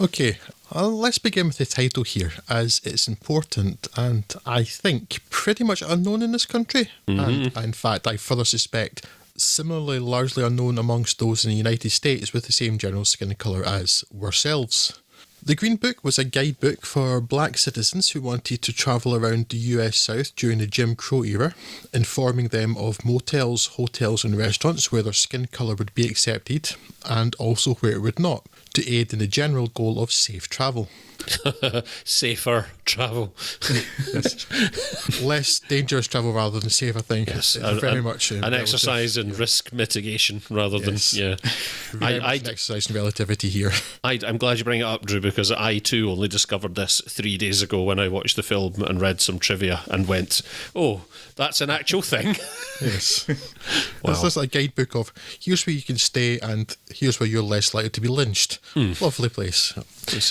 Okay, let's begin with the title here, as it's important and I think pretty much unknown in this country. And in fact, I further suspect similarly largely unknown amongst those in the United States with the same general skin colour as ourselves. The Green Book was a guidebook for black citizens who wanted to travel around the US South during the Jim Crow era, informing them of motels, hotels and restaurants where their skin colour would be accepted and also where it would not, to aid in the general goal of safe travel. Safer travel. Less dangerous travel rather than safe, I think. Yes, very much an exercise in risk mitigation rather than Very much an exercise in relativity here. I'm glad you bring it up, Drew, because I too only discovered this 3 days ago when I watched the film and read some trivia and went, "Oh, that's an actual thing." Yes. Wow. This is a guidebook of here's where you can stay and here's where you're less likely to be lynched. Lovely place.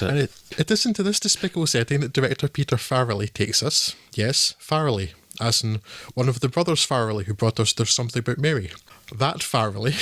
And it is into this despicable setting that director Peter Farrelly takes us. Yes, Farrelly, as in one of the brothers Farrelly who brought us There's Something About Mary. That Farrelly,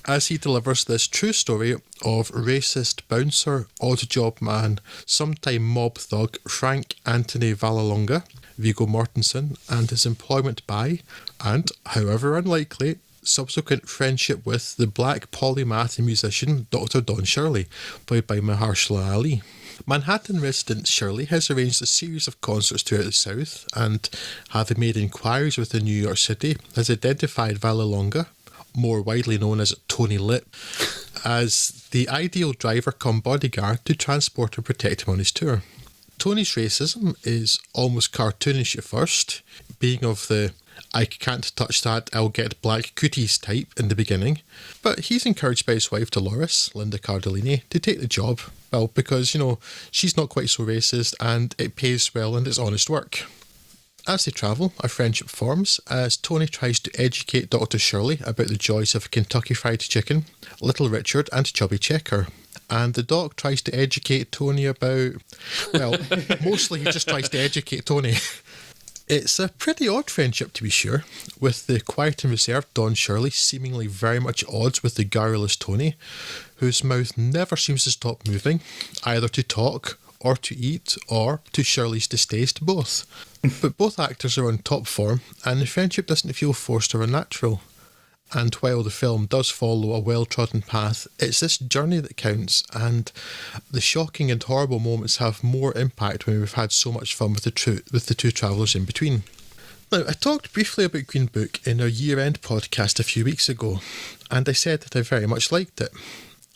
as he delivers this true story of racist bouncer, odd job man, sometime mob thug Frank Anthony Vallelonga, Viggo Mortensen, and his employment by, and, however unlikely, subsequent friendship with the black polymath and musician Dr. Don Shirley, played by Mahershala Ali. Manhattan resident Shirley has arranged a series of concerts throughout the South and, having made inquiries within New York City, has identified Vallelonga, more widely known as Tony Lip, as the ideal driver cum bodyguard to transport and protect him on his tour. Tony's racism is almost cartoonish at first, being of the I can't touch that, I'll get black cooties type in the beginning, but he's encouraged by his wife Dolores, Linda Cardellini, to take the job, well, because, she's not quite so racist and it pays well and it's honest work. As they travel, a friendship forms as Tony tries to educate Dr. Shirley about the joys of Kentucky Fried Chicken, Little Richard and Chubby Checker. And the doc tries to educate Tony about, well, mostly he just tries to educate Tony. It's a pretty odd friendship, to be sure, with the quiet and reserved Don Shirley seemingly very much at odds with the garrulous Tony, whose mouth never seems to stop moving, either to talk, or to eat, or, to Shirley's distaste, both. But both actors are on top form, and the friendship doesn't feel forced or unnatural. And while the film does follow a well-trodden path, it's this journey that counts, and the shocking and horrible moments have more impact when we've had so much fun with the two travellers in between. Now, I talked briefly about Green Book in our year-end podcast a few weeks ago, and I said that I very much liked it.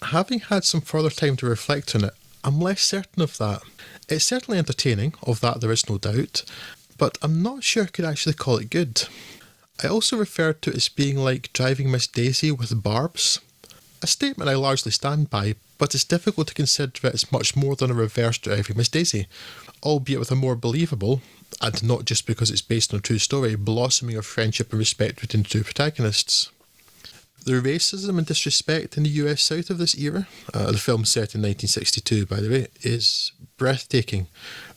Having had some further time to reflect on it, I'm less certain of that. It's certainly entertaining, of that there is no doubt, but I'm not sure I could actually call it good. I also referred to it as being like driving Miss Daisy with barbs. A statement I largely stand by, but it's difficult to consider it as much more than a reverse driving Miss Daisy, albeit with a more believable, and not just because it's based on a true story, blossoming of friendship and respect between the two protagonists. The racism and disrespect in the US South of this era, the film set in 1962 by the way, is breathtaking,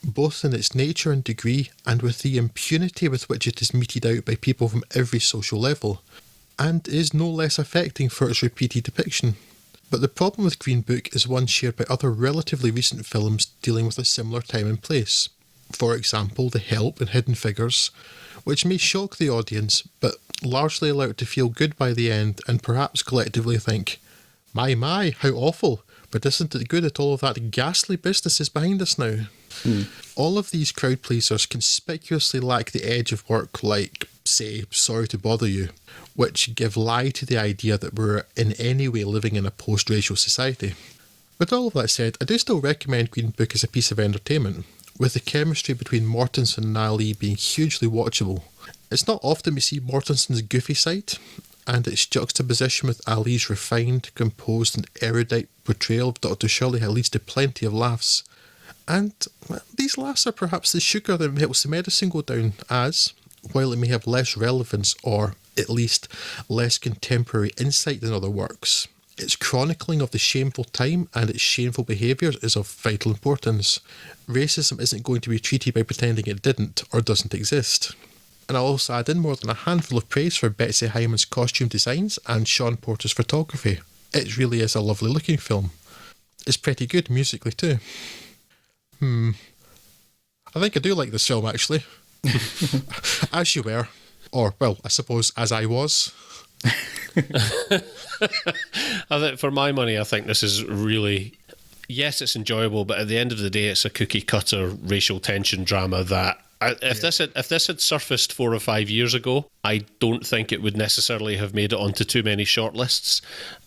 both in its nature and degree and with the impunity with which it is meted out by people from every social level, and is no less affecting for its repeated depiction. But the problem with Green Book is one shared by other relatively recent films dealing with a similar time and place. For example, The Help and Hidden Figures, which may shock the audience, but largely allow it to feel good by the end and perhaps collectively think, my, how awful, but isn't it good that all of that ghastly business is behind us now? All of these crowd pleasers conspicuously lack the edge of work like, say, Sorry to Bother You, which give lie to the idea that we're in any way living in a post-racial society. With all of that said, I do still recommend Green Book as a piece of entertainment, with the chemistry between Mortensen and Ali being hugely watchable. It's not often we see Mortensen's goofy side, and its juxtaposition with Ali's refined, composed and erudite portrayal of Dr. Shirley leads to plenty of laughs. And these laughs are perhaps the sugar that helps the medicine go down, as, while it may have less relevance or, at least, less contemporary insight than other works, its chronicling of the shameful time and its shameful behaviours is of vital importance. Racism isn't going to be treated by pretending it didn't or doesn't exist. And I'll also add in more than a handful of praise for Betsy Hyman's costume designs and Sean Porter's photography. It really is a lovely looking film. is pretty good musically too. I think I do like this film, actually. As you were. Or, well, I suppose as I was. I think for my money, I think this is really... Yes, it's enjoyable, but at the end of the day, it's a cookie-cutter racial tension drama that... If this had surfaced 4 or 5 years ago, I don't think it would necessarily have made it onto too many shortlists.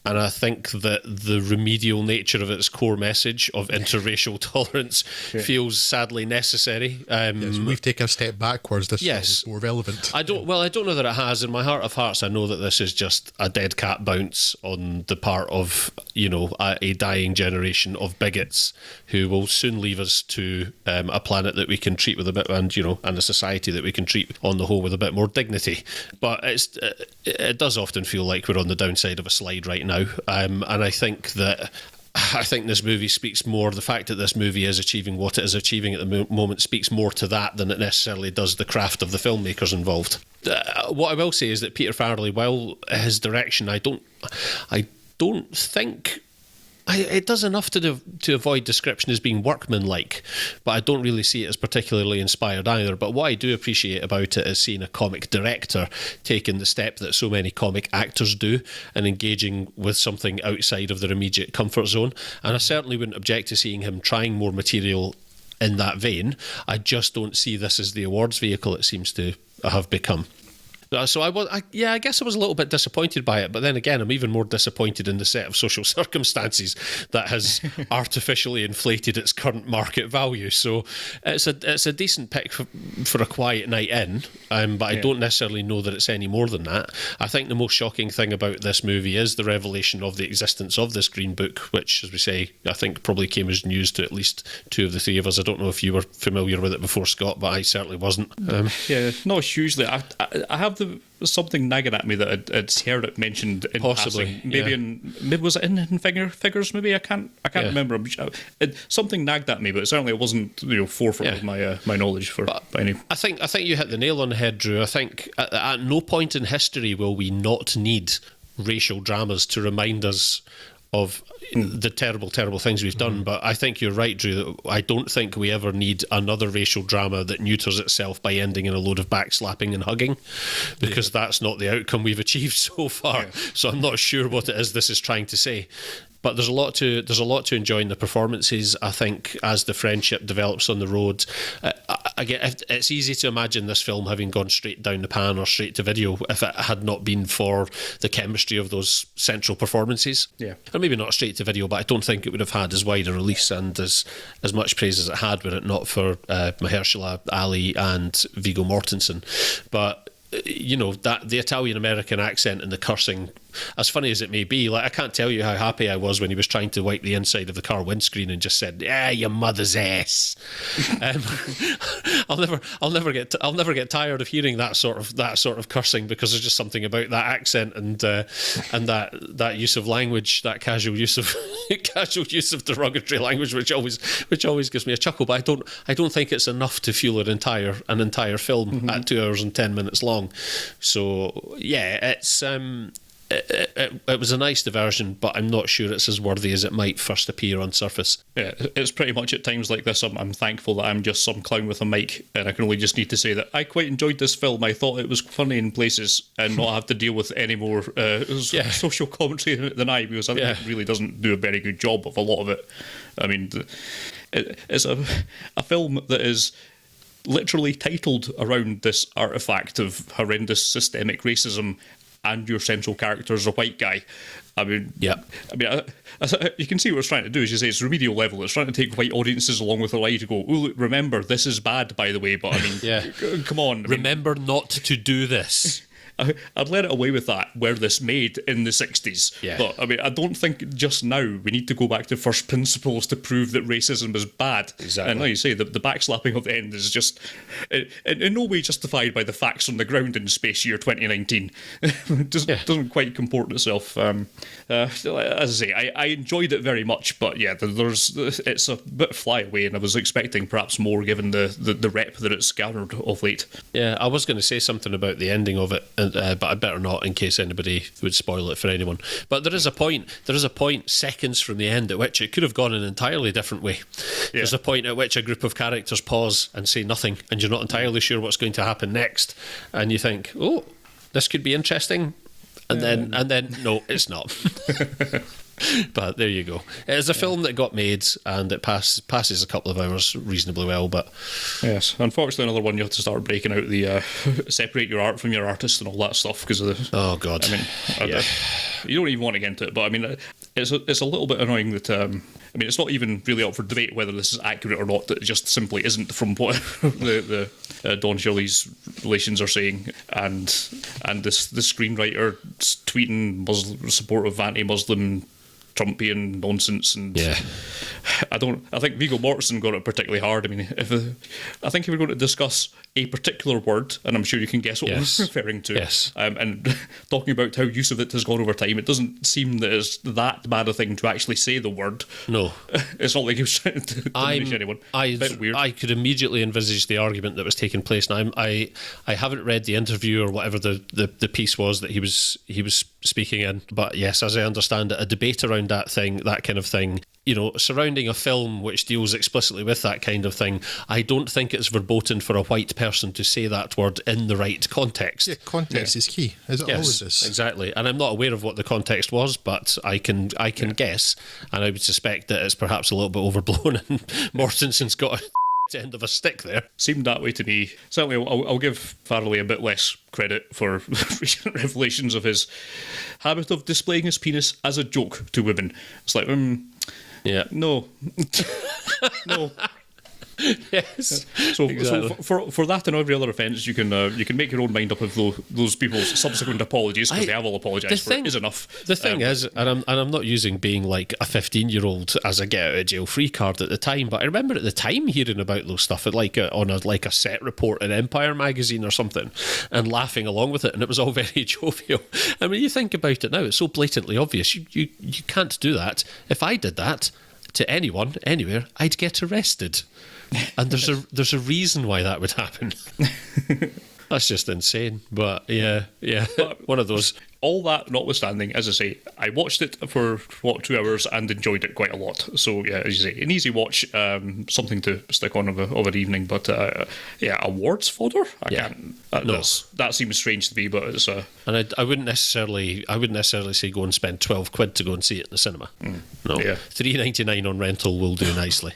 And I think that the remedial nature of its core message of interracial tolerance feels sadly necessary. Yes, we've taken a step backwards. This is more relevant. I don't know that it has. In my heart of hearts, I know that this is just a dead cat bounce on the part of, a dying generation of bigots who will soon leave us to a planet that we can treat with a bit, and a society that we can treat on the whole with a bit more dignity. But it does often feel like we're on the downside of a slide right now. And I think this movie speaks more. The fact that this movie is achieving what it is achieving at the moment speaks more to that than it necessarily does the craft of the filmmakers involved. What I will say is that Peter Farrelly, while his direction, I don't think... It does enough to avoid description as being workmanlike, but I don't really see it as particularly inspired either. But what I do appreciate about it is seeing a comic director taking the step that so many comic actors do and engaging with something outside of their immediate comfort zone. And I certainly wouldn't object to seeing him trying more material in that vein. I just don't see this as the awards vehicle it seems to have become. So I guess I was a little bit disappointed by it, but then again, I'm even more disappointed in the set of social circumstances that has artificially inflated its current market value. So it's a decent pick for a quiet night in, but I don't necessarily know that it's any more than that. I think the most shocking thing about this movie is the revelation of the existence of this Green Book, which, as we say, I think probably came as news to at least 2 of the 3 of us. I don't know if you were familiar with it before, Scott, but I certainly wasn't. Not hugely. I have something nagging at me that I'd heard it mentioned in possibly passing. Maybe was it in figures? Maybe I can't remember. Something nagged at me, but certainly it wasn't forefront of my knowledge for any. I think you hit the nail on the head, Drew. I think at no point in history will we not need racial dramas to remind us of the terrible, terrible things we've done. But I think you're right, Drew, that I don't think we ever need another racial drama that neuters itself by ending in a load of backslapping and hugging, because that's not the outcome we've achieved so far. So I'm not sure what it is this is trying to say. But there's a lot to enjoy in the performances. I think as the friendship develops on the road, it's easy to imagine this film having gone straight down the pan or straight to video if it had not been for the chemistry of those central performances. Yeah, or maybe not straight to video, but I don't think it would have had as wide a release and as much praise as it had were it not for Mahershala Ali and Viggo Mortensen. But that the Italian American accent and the cursing, as funny as it may be, like I can't tell you how happy I was when he was trying to wipe the inside of the car windscreen and just said, your mother's ass." I'll never get tired of hearing that sort of cursing, because there's just something about that accent and that use of language, that casual use of derogatory language, which always gives me a chuckle. But I don't think it's enough to fuel an entire film at 2 hours and 10 minutes long. So it's it was a nice diversion, but I'm not sure it's as worthy as it might first appear on surface. Yeah, it's pretty much at times like this I'm thankful that I'm just some clown with a mic, and I can only just need to say that I quite enjoyed this film. I thought it was funny in places and not have to deal with any more social commentary than I, because I think it really doesn't do a very good job of a lot of it. I mean, it's a film that is literally titled around this artifact of horrendous systemic racism, and your central character is a white guy. I mean, you can see what it's trying to do. As you say, it's remedial level. It's trying to take white audiences along with the lie to go, "Oh, look, remember, this is bad, by the way." But I mean, come on. Remember not to do this. I'd let it away with that, were this made in the 60s. Yeah. But, I mean, I don't think just now we need to go back to first principles to prove that racism is bad. Exactly. And like you say, the backslapping of the end is just in no way justified by the facts on the ground in space year 2019. It doesn't quite comport itself. As I say, I enjoyed it very much, but it's a bit flyaway, and I was expecting perhaps more given the rep that it's garnered of late. Yeah, I was going to say something about the ending of it but I better not, in case anybody would spoil it for anyone. But there is a point seconds from the end at which it could have gone an entirely different way. Yeah. There's a point at which a group of characters pause and say nothing, and you're not entirely sure what's going to happen next, and you think, oh, this could be interesting, and then no, it's not. But there you go. It's a film that got made, and it passes a couple of hours reasonably well. But yes, unfortunately, another one you have to start breaking out the separate your art from your artist and all that stuff because of the. Oh God! I mean, you don't even want to get into it, but I mean, it's a little bit annoying that. I mean, it's not even really up for debate whether this is accurate or not. That it just simply isn't from what the Don Shirley's relations are saying, and the screenwriter tweeting support of anti-Muslim Trumpian nonsense, and I think Viggo Mortensen got it particularly hard. I mean, I think if we're going to discuss a particular word, and I'm sure you can guess what I'm referring to, and talking about how use of it has gone over time, it doesn't seem that it's that bad a thing to actually say the word. No, it's not like he was trying to diminish anyone. Bit weird. I could immediately envisage the argument that was taking place. Now, I haven't read the interview or whatever the piece was that he was speaking in, but yes, as I understand it, a debate around that kind of thing, surrounding a film which deals explicitly with that kind of thing, I don't think it's verboten for a white person to say that word in the right context. Yeah, context is key, as it always is. Exactly, and I'm not aware of what the context was, but I can guess, and I would suspect that it's perhaps a little bit overblown, and Mortensen's got a end of a stick there. Seemed that way to me. Certainly, I'll give Farrelly a bit less credit for recent revelations of his habit of displaying his penis as a joke to women. It's like, no. No. Yes. So, exactly. so for that and every other offence, you can make your own mind up if those people's subsequent apologies, because they have all apologised for it, is enough. The thing is, and I'm not using being like a 15-year-old as a get out of jail free card at the time, but I remember at the time hearing about those stuff on a set report in Empire magazine or something, and laughing along with it, and it was all very jovial. I mean, you think about it now, it's so blatantly obvious. You can't do that. If I did that to anyone anywhere, I'd get arrested. And there's a reason why that would happen. That's just insane. But yeah, one of those. All that notwithstanding, as I say, I watched it for 2 hours and enjoyed it quite a lot. So yeah, as you say, an easy watch, something to stick on of an evening. But awards fodder. That seems strange to me, but it's. And I wouldn't necessarily say go and spend £12 to go and see it in the cinema. No, $3.99 on rental will do nicely.